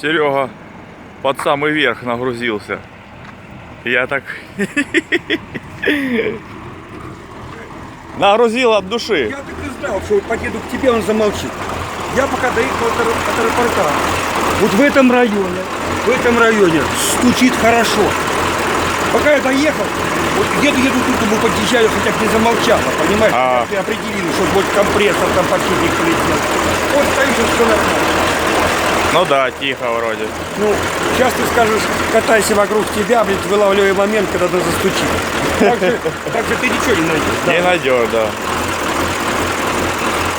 Серега под самый верх нагрузился. Я так нагрузил от души. Я так и знал, что подъеду к тебе, он замолчит. Я пока доехал от аэропорта. Вот в этом районе стучит хорошо. Пока я доехал, вот еду, тут ему подъезжаю, хотя бы не замолчало, понимаешь? Ты определили, что вот компрессор там подшипник полетел. Вот стоишь, и все нормально. Ну да, тихо вроде. Ну, сейчас ты скажешь, катайся вокруг тебя, блядь, вылавливая момент, когда ты застучит. Так же ты ничего не найдешь. Да? Не найдешь, да.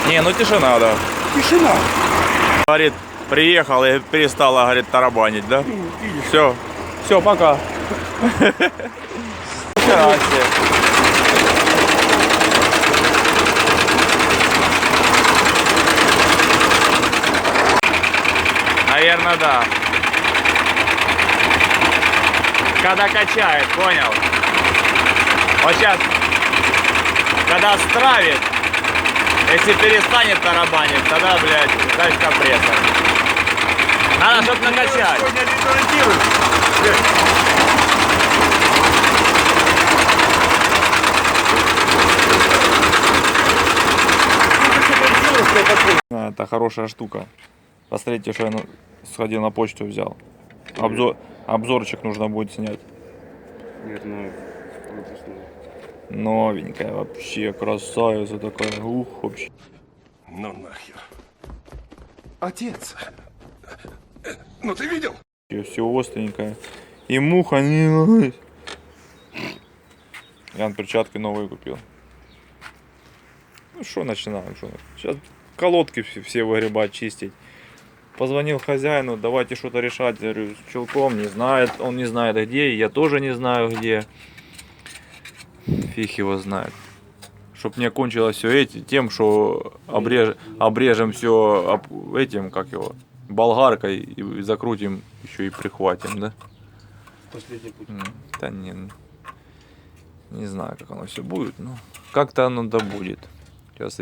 Не, ну тишина, да. Тишина. Говорит, приехал и перестала, говорит, тарабанить, да? Видишь? Все, пока. Хера себе. Наверное, да. Когда качает, понял? Вот сейчас, когда стравит, если перестанет тарабанить, тогда, блядь, ставить компрессор. Надо, чтоб накачать. Это хорошая штука. Посмотрите, что я сходил на почту взял. Обзорчик нужно будет снять. Нет, ну, Новенькая вообще, красавица такая. Ух, вообще. Ну нахер. Отец. Ну ты видел? Все остренькое. И муха не... Я перчатки новые купил. Ну что начинаем? Сейчас колодки все выгребать, чистить. Позвонил хозяину, давайте что-то решать. Я говорю, с чулком не знает, он не знает где, я тоже не знаю где. Фиг его знает. Чтоб не кончилось все тем, что обрежем все этим, как его, болгаркой и закрутим, еще и прихватим, да? Последний путь. Да не знаю, как оно все будет, но как-то оно да будет. Сейчас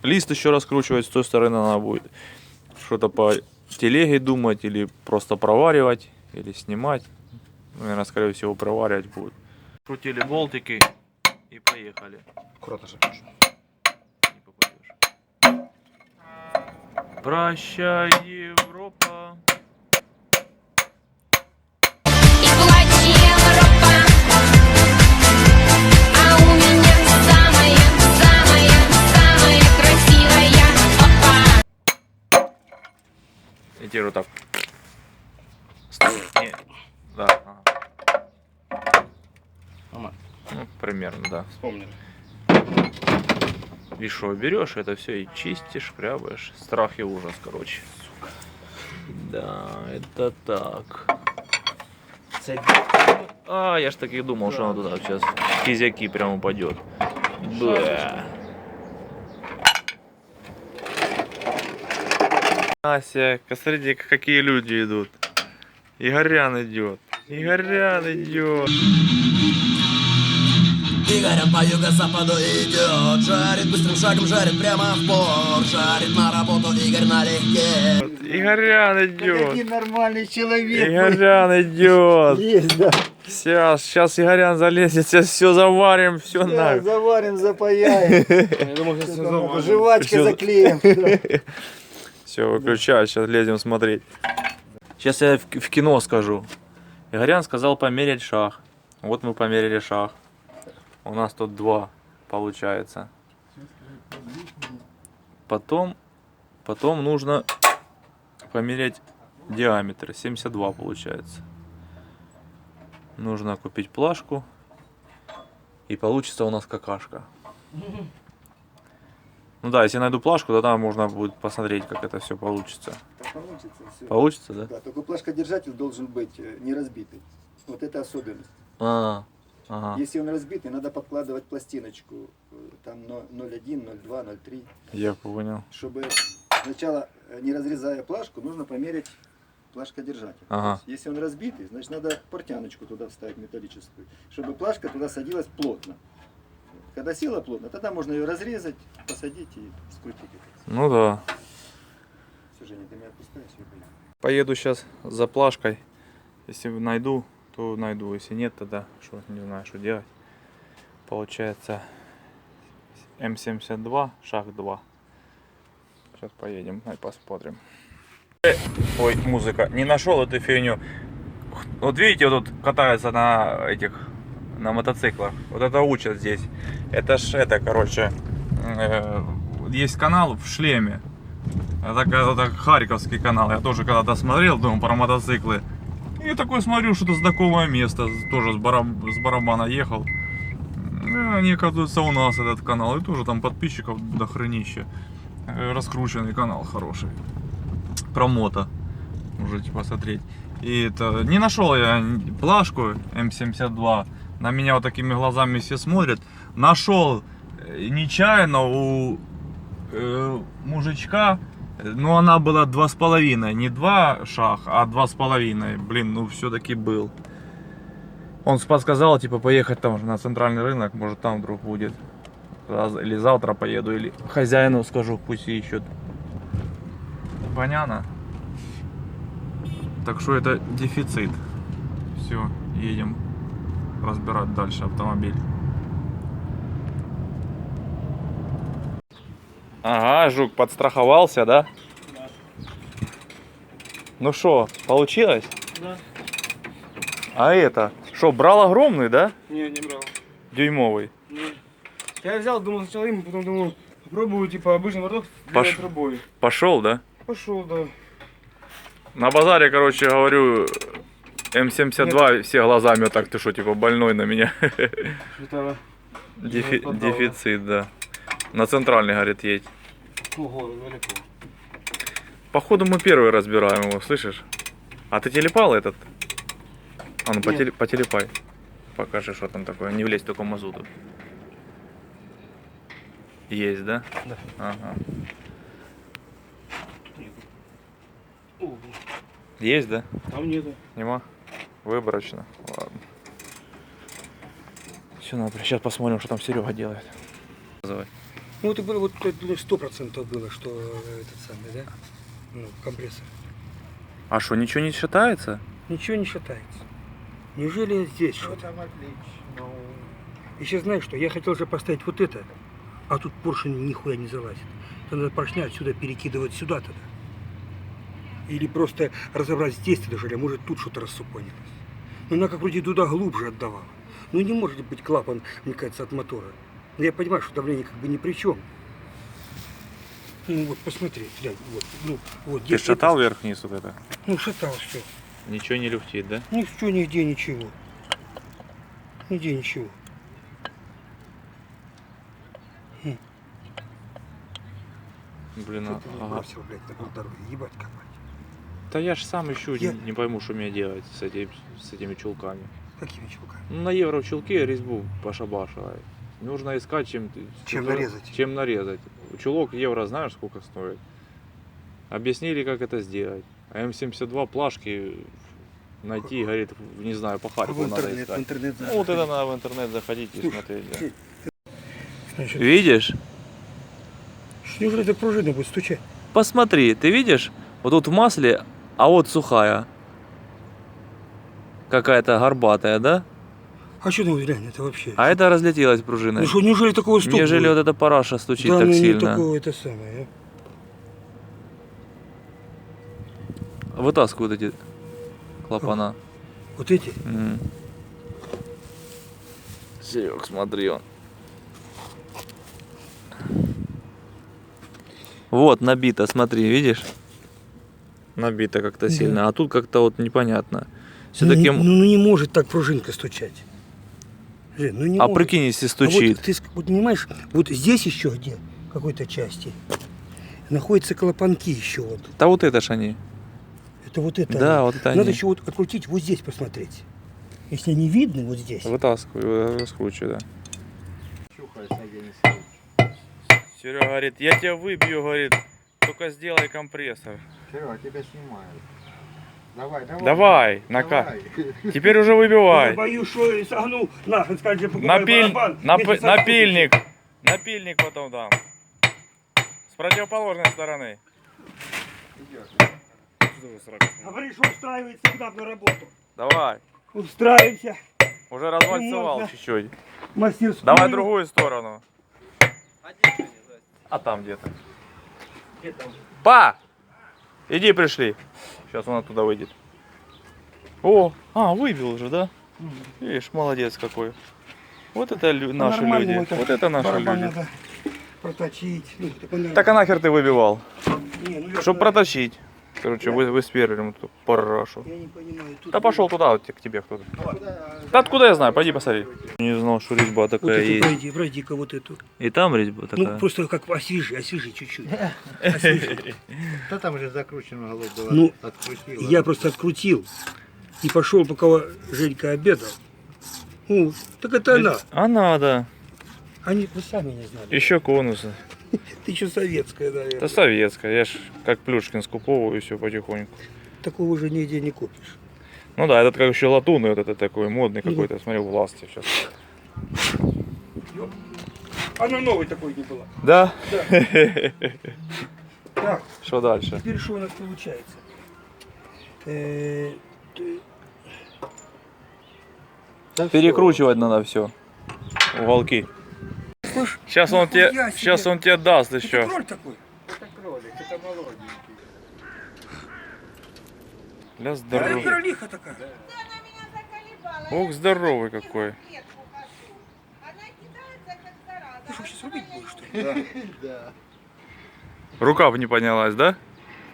лист еще раскручивать с той стороны надо будет. Что-то по телеге думать, или просто проваривать, или снимать. Наверное, скорее всего, проваривать будет. Крутили болтики и поехали. Аккуратно же. Не попадешь. Прощай, Европа. И плачь, Европа, а у меня самая красивая папа. И теперь вот так. Не, да. Ага. Ну, примерно, да. Вспомнили. И что, берешь это все и чистишь, крябаешь. Страх и ужас, короче. Да, это так. А, я ж так и думал, что она туда сейчас в кизяки прям упадет. Бля. Ася, посмотрите, какие люди идут. Игорян идет. Игорян идет. Игорь по юго-западу идет, жарит быстрым шагом, жарит прямо в пор, жарит на работу, Игорь налегке. Игорян идет. Какой нормальный человек. Игорян идет. Есть, да. Сейчас Игорян залезет, сейчас все заварим, все на. Заварим, запаяем. Я думал, сейчас Жвачкой заклеим. Все, выключаю, сейчас лезем смотреть. Сейчас я в кино скажу. Игорян сказал померять шаг. Вот мы померили шаг. У нас тут 2 получается. Потом нужно померять диаметр. 72 получается. Нужно купить плашку. И получится у нас какашка. Ну да, если найду плашку, тогда можно будет посмотреть, как это все получится. Получится все. Получится, да? Да, только плашкодержатель должен быть не разбитый. Вот это особенность. Ага. Если он разбитый, надо подкладывать пластиночку. Там 0,1, 0,2, 0,3. Я понял. Чтобы сначала, не разрезая плашку, нужно померить плашкодержатель. Ага. Если он разбитый, значит надо портяночку туда вставить металлическую, чтобы плашка туда садилась плотно. Когда села плотно, тогда можно ее разрезать, посадить и скрутить. Ну да. Все, Женя, ты меня отпускаешь? Поеду сейчас за плашкой. Если найду, то найду. Если нет, тогда что, не знаю, что делать. Получается М72, шаг 2. Сейчас поедем и посмотрим. Ой, музыка. Не нашел эту фигню. Вот видите, вот тут катаются на мотоциклах. Вот это учат здесь. Это ж это, короче, есть канал в шлеме. Это харьковский канал. Я тоже когда-то смотрел, думал, про мотоциклы. И такой смотрю, что-то знакомое место. Тоже с барабана ехал. Они, оказывается, у нас этот канал. И тоже там подписчиков до хренища. Раскрученный канал хороший. Про мото. Можете посмотреть. И это, не нашел я плашку М72. На меня вот такими глазами все смотрят. Нашел нечаянно у мужичка. Но она была 2,5. Не 2 шаг, а 2,5. Блин, ну все-таки был. Он подсказал, типа, поехать там на центральный рынок. Может там вдруг будет. Или завтра поеду, или хозяину скажу, пусть ищут. Понятно? Так что это дефицит. Все, едем разбирать дальше автомобиль. Ага, жук подстраховался, да? Да. Ну что, получилось? Да. А это? Что, брал огромный, да? Не брал. Дюймовый. Не. Я взял, думал сначала им, потом думал, попробую типа обычный моток с длинной трубой. Пошел, да? Пошел, да. На базаре, короче, говорю, М72 все глазами вот так, ты что, типа больной на меня? Что-то Дефицит, да. На центральный, говорит, едь. ого, далеко. Походу мы первый разбираем его, слышишь? А ты телепал этот? А ну Нет. потелепай. Покажи, что там такое. Не влезь только мазуту. Есть, да? Да. Ага. О, Есть, да? там нету. Нема? Выборочно. Ладно. Все, надо. Сейчас посмотрим, что там Серега делает. Давай. Ну это было вот 100% было, что этот самый, да? Ну, компрессор. А что, ничего не считается? Ничего не считается. Неужели здесь что-то? И сейчас знаешь что, я хотел же поставить вот это, а тут поршень нихуя не залазит. То надо поршня отсюда перекидывать сюда тогда. Или просто разобрать здесь тогда, а может тут что-то рассупонилось. Но она как вроде туда глубже отдавала. Ну не может быть клапан, мне кажется, от мотора. Но я понимаю, что давление как бы ни при чем. Ну вот, посмотри, глянь, вот, ну, вот. Ты шатал вверх-вниз вот это? Ну, шатал все. Ничего не люфтит, да? Ничего, нигде ничего. Нигде ничего. Блин, Что ты ага. бросил, блядь, на полдороге, ебать копать. Да я ж сам ищу, Я- не пойму, что мне делать с этими чулками. Какими чулками? Ну, на евро в чулке резьбу пошабашивает. Нужно искать, чем нарезать. Чем нарезать. Чулок евро знаешь, сколько стоит? Объяснили, как это сделать. А М72 плашки найти, говорит, не знаю, по Харькову надо искать. интернет. Ну, вот это надо в интернет заходить и Слушай, смотреть. Да. Значит, Видишь? неужели эта пружина будет стучать? Посмотри, ты видишь? Вот тут в масле, а вот сухая. Какая-то горбатая, да? А что там, глянь, это вообще? А это разлетелась пружина. Ну что, неужели такого стоп Нежели будет? вот эта параша стучит Да, так ну не сильно. такого это самое, Вытаскивают эти клапана. Вот эти? Серег, смотри он. Вот, набито, смотри, видишь? Набито как-то Да. сильно, а тут как-то вот непонятно. Ну, Все-таки... ну не может так пружинка стучать. Жень, ну не А может. прикинь, если А стучит. вот ты вот понимаешь, вот здесь еще где, в какой-то части, находятся клапанки еще вот. Да вот это ж они. Это вот это. Да, они. вот это Надо они. еще вот открутить, вот здесь посмотреть. Если они видны, вот здесь. Вытаскиваю, раскручиваю, да. Серега говорит, я тебя выбью, говорит, только сделай компрессор. Серега, тебя снимают. Давай, давай. Давай, теперь уже Я выбивай. боюсь, что я согнул нахрен, скажешь, я покупаю барабан. вместе со Напильник. Напильник потом дам. С противоположной стороны. Говоришь, что устраивается к нам на работу. Давай. Устраиваемся. Уже размальцевал Можно. чуть-чуть. Мастерскую. Давай другую сторону. А там где-то. Па! Иди, пришли. Сейчас он оттуда выйдет. О, выбил уже, да? Видишь, молодец какой. Вот это наши Нормально люди. Вот это наши барабан люди. надо проточить. Ну, такой Так а нахер ты выбивал? Не, ну, Чтоб проточить. Короче, вы сперлим эту парашу. Я не понимаю. Тут Да пошел туда, вот к тебе кто-то. Да откуда я знаю? Пойди посмотри. Не знал, что резьба вот такая эту есть. пройди-ка вот эту. И там резьба такая. Ну, просто как освежи чуть-чуть. Да там же закручена голова была. Ну, Открутила. я просто открутил и пошел, пока Женька обедал. Ну, так это она. Она, да. Они вы сами не знали. Еще конусы. Ты еще советская, наверное. Это советская. Я ж как Плюшкин скуповываю все потихоньку. Такого уже нигде не купишь. Ну да, этот как еще латунный, вот это такой модный какой-то. Я смотрел в ласте сейчас. Она новой такой не была. Да? Так, Что дальше? теперь что у нас получается? Перекручивать надо все. Уголки. Слышь, Сейчас он нихуя тебе, себе. сейчас он тебе даст Это еще. кроль такой? Для Это здоровья. кролиха такая. Ох, здоровый какой. Ты что, сейчас рубить будешь, что ли? Рука бы не поднялась, да?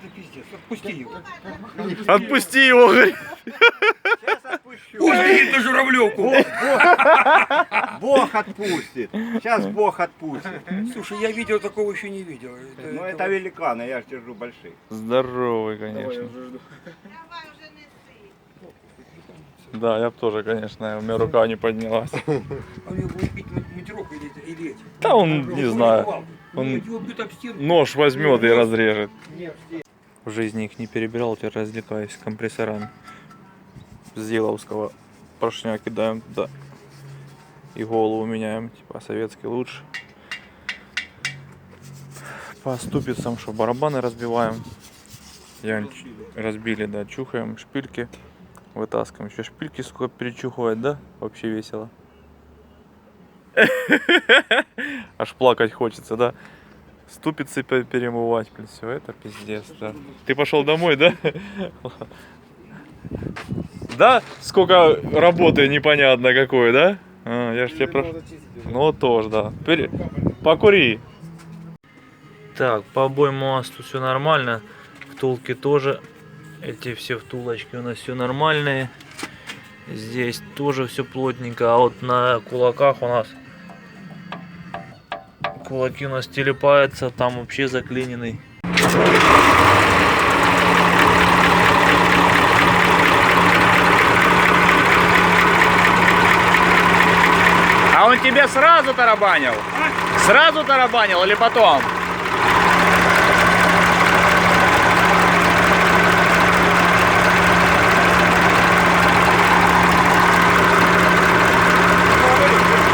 Это пиздец, отпусти его. Отпусти его, говорит. Пусть на журавлевку. Бог отпустит. Сейчас Бог отпустит. Слушай, я видео такого еще не видел. Ну это великаны, я же держу больших. Здоровый, конечно. Да, я бы тоже, конечно, у меня рука не поднялась. А у него будет бить матерок или эти? Да он, не знаю, он Его бьют об стену. нож возьмет и разрежет. В жизни их не перебирал, теперь развлекаюсь компрессорами. С Зиловского поршня кидаем туда. И голову меняем, типа советский лучше. По ступицам, что барабаны разбиваем. Разбили, да, чухаем шпильки. Вытаскиваем. Еще шпильки сколько перечухивать, да? Вообще весело. Аж плакать хочется, да? Ступицы перемывать, блин, все это пиздец, да. Ты пошел домой, да? Да? Сколько работы непонятно какое, да? Я ж тебе про... Ну тоже, да. Покури. Так, по обоймасту все нормально. Втулки тоже. Эти все втулочки у нас все нормальные. Здесь тоже все плотненько. А вот на кулаках у нас... Кулаки у нас телепаются. Там вообще заклиненный. А он тебе сразу тарабанил? Сразу тарабанил или потом?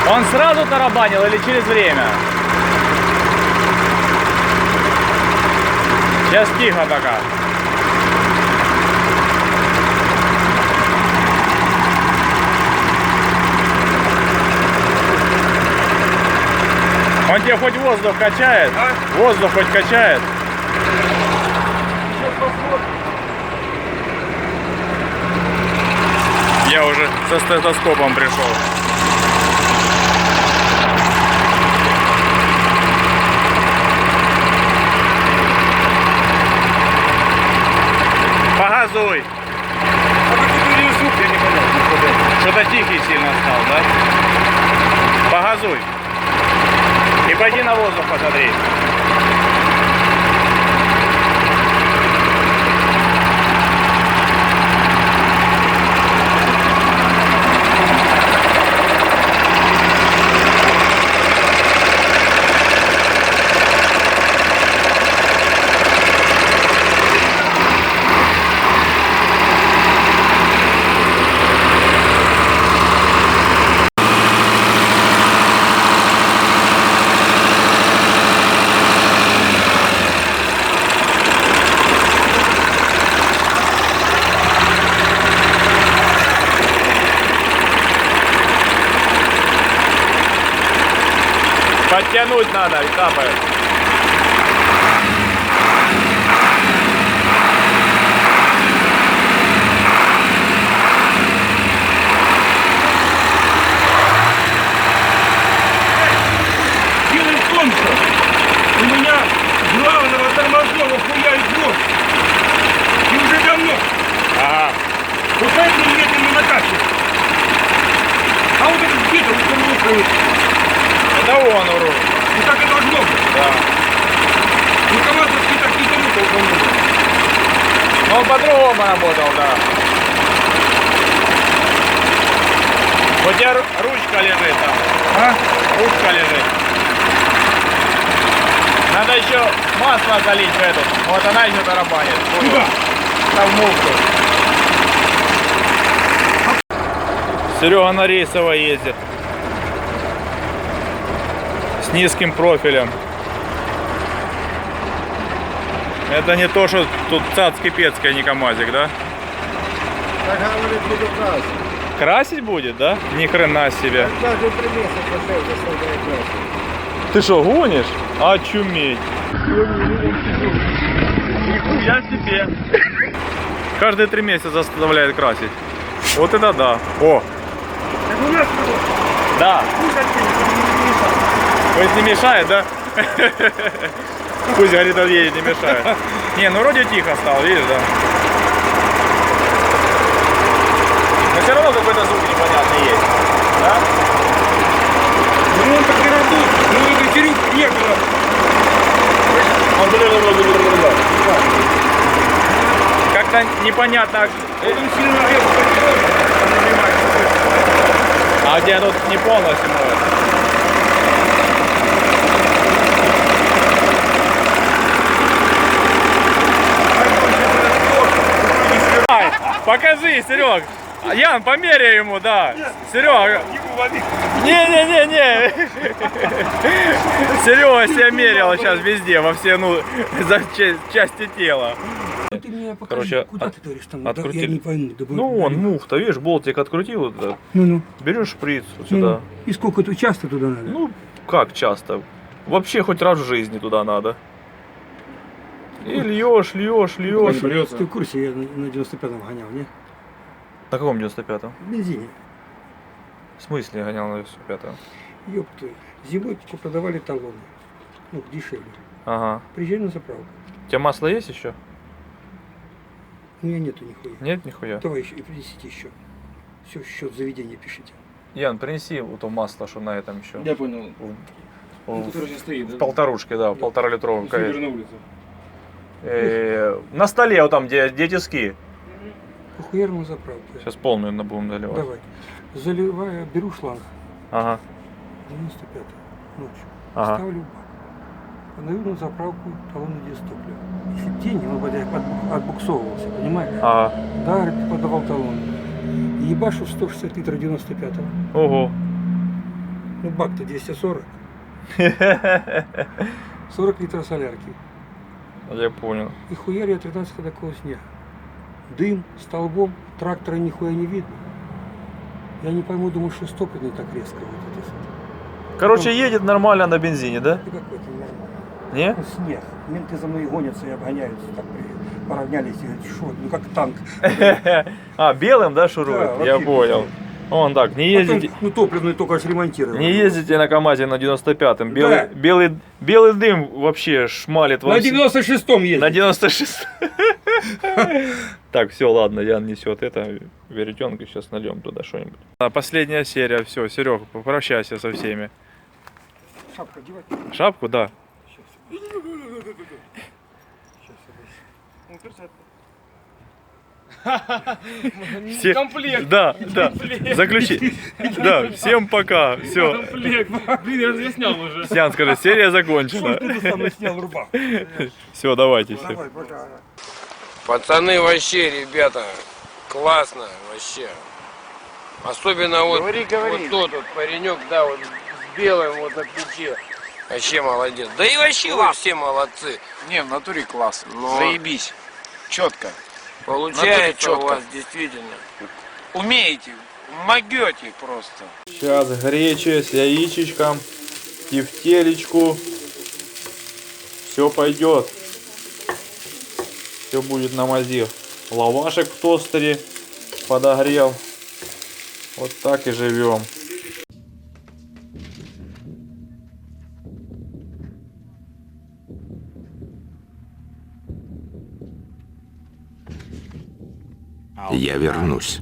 Он сразу тарабанил или через время? Сейчас тихо пока. Он тебе хоть воздух качает? Воздух хоть качает? Я уже со стетоскопом пришел. Погазуй. Что-то тихий сильно стал, да? Погазуй. И пойди на воздух посмотри. тянуть надо и капает. Дело в том, что у меня главного тормозного хуярит вот. И уже давно. Ага. Вот этим медленно накачивает. А вот этот где-то вот он рухает. Это он урод. И так и должно быть. Да. Ну, командовский так не тянут, Но он по-другому работал, да. Вот у тебя ручка лежит там. А? Ручка лежит. Надо еще масло залить в эту. Вот она еще тарабанит. Куда? Там в муфту. Серега на рейсово ездит. С низким профилем. Это не то, что тут цацки-пецкая, не КамАЗик, да? Так говорит, буду красить. Красить будет, да? Ни хрена себе. Каждые 3 месяца шею заставляет красить. Ты что, гонишь? Очуметь. Нихуя себе. Каждые 3 месяца заставляет красить. Вот это да. О, Так у нас что? да. Кушать не мешает. Пусть не мешает, да? Пусть, говорит, он едет, не мешает. Не, ну вроде тихо стал, видишь, да? Но все равно какой-то звук непонятный есть. Да? Ну он так и работает. Ну ветерюк не было. Как-то непонятно. Вот он сильно наверх поднял. А где тут не полностью может? Ай, покажи, Серег. Ян, померяй ему, да. Серега. Не-не-не-не. Серега себя мерял сейчас везде, во все, ну, за части тела. Ты мне покажи, Короче, куда ты говоришь там? открутили. Я не пойму. Да Ну, вон, муфта, видишь, болтик открутил, вот это. Ну-ну. Берешь шприц вот сюда. И сколько тут часто туда надо? Ну, как часто? Вообще хоть раз в жизни туда надо. И льешь. Ты в курсе, я на 95-м гонял, не? На каком 95-м? В бензине. В смысле гонял на 95-м? Ёпты. Зимой продавали талоны. Ну, дешевле. Ага. Приезжай на заправку. У тебя масло есть еще? У меня нету нихуя. Нет, нихуя. Давай еще и принесите еще. Все, счет заведения пишите. Ян, принеси вот то масло, что на этом еще. Я понял. В стоит, в полторушке, да, в 1,5-литровом. на улице. На столе, вот там, где тиски. Похуяр на заправку. Сейчас полную будем доливать. Давай. Заливаю, беру шланг. Ага. 95 ночью. Ага. Ставлю в бак. Подаю на заправку талон где топлива. Если деньги, он отбуксовывался, понимаешь? Ага. Да, говорит, ты подавал талон. И ебашу 160 литров 95-го. Ого. Ну бак-то 240. 40 литров солярки. Я понял. И хуяр я 13 ходоков снег. Дым, столбом, трактора нихуя не видно. Я не пойму, думаю, что стопор не так резко. Вот это. Короче, едет нормально на бензине, да? Ты какой-то нормально. Не? Ну, снег. Менты за мной гонятся и обгоняются. Так поравнялись и говорят, что, ну как танк. А, белым, да, шурует? Да, Я вообще понял. Он так, не Потом, ездите, ну топливный только сремонтировал. не ездите на КамАЗе на 95-м. Да. Белый дым вообще шмалит во На все- 96-м ездит. На 96. Так, все, ладно, Ян несет это веретенку, сейчас нальем туда что-нибудь. Последняя серия, все, Серега, попрощайся со всеми. Шапку одевать. Шапку, да. Все... Комплект. Да, да. Заключи. Да, всем пока. Все. Комплект. Блин, я же снял уже. Ян, скажи, серия закончена. Ты сам снял рубаху. Все, давайте. Все. Давай, пока. Пацаны, вообще, ребята, классно, вообще. Особенно вот, вот тот вот паренек, да, вот с белым вот на плече. Вообще молодец. Да и вообще вы все молодцы. Не, в натуре класс. Но Заебись. Четко. получается у четко. вас действительно. Умеете. Могете просто. Сейчас гречи с яичечком. тефтелечку. Все пойдет. Все будет на мази. Лавашек в тостере подогрел. Вот так и живем. Я вернусь.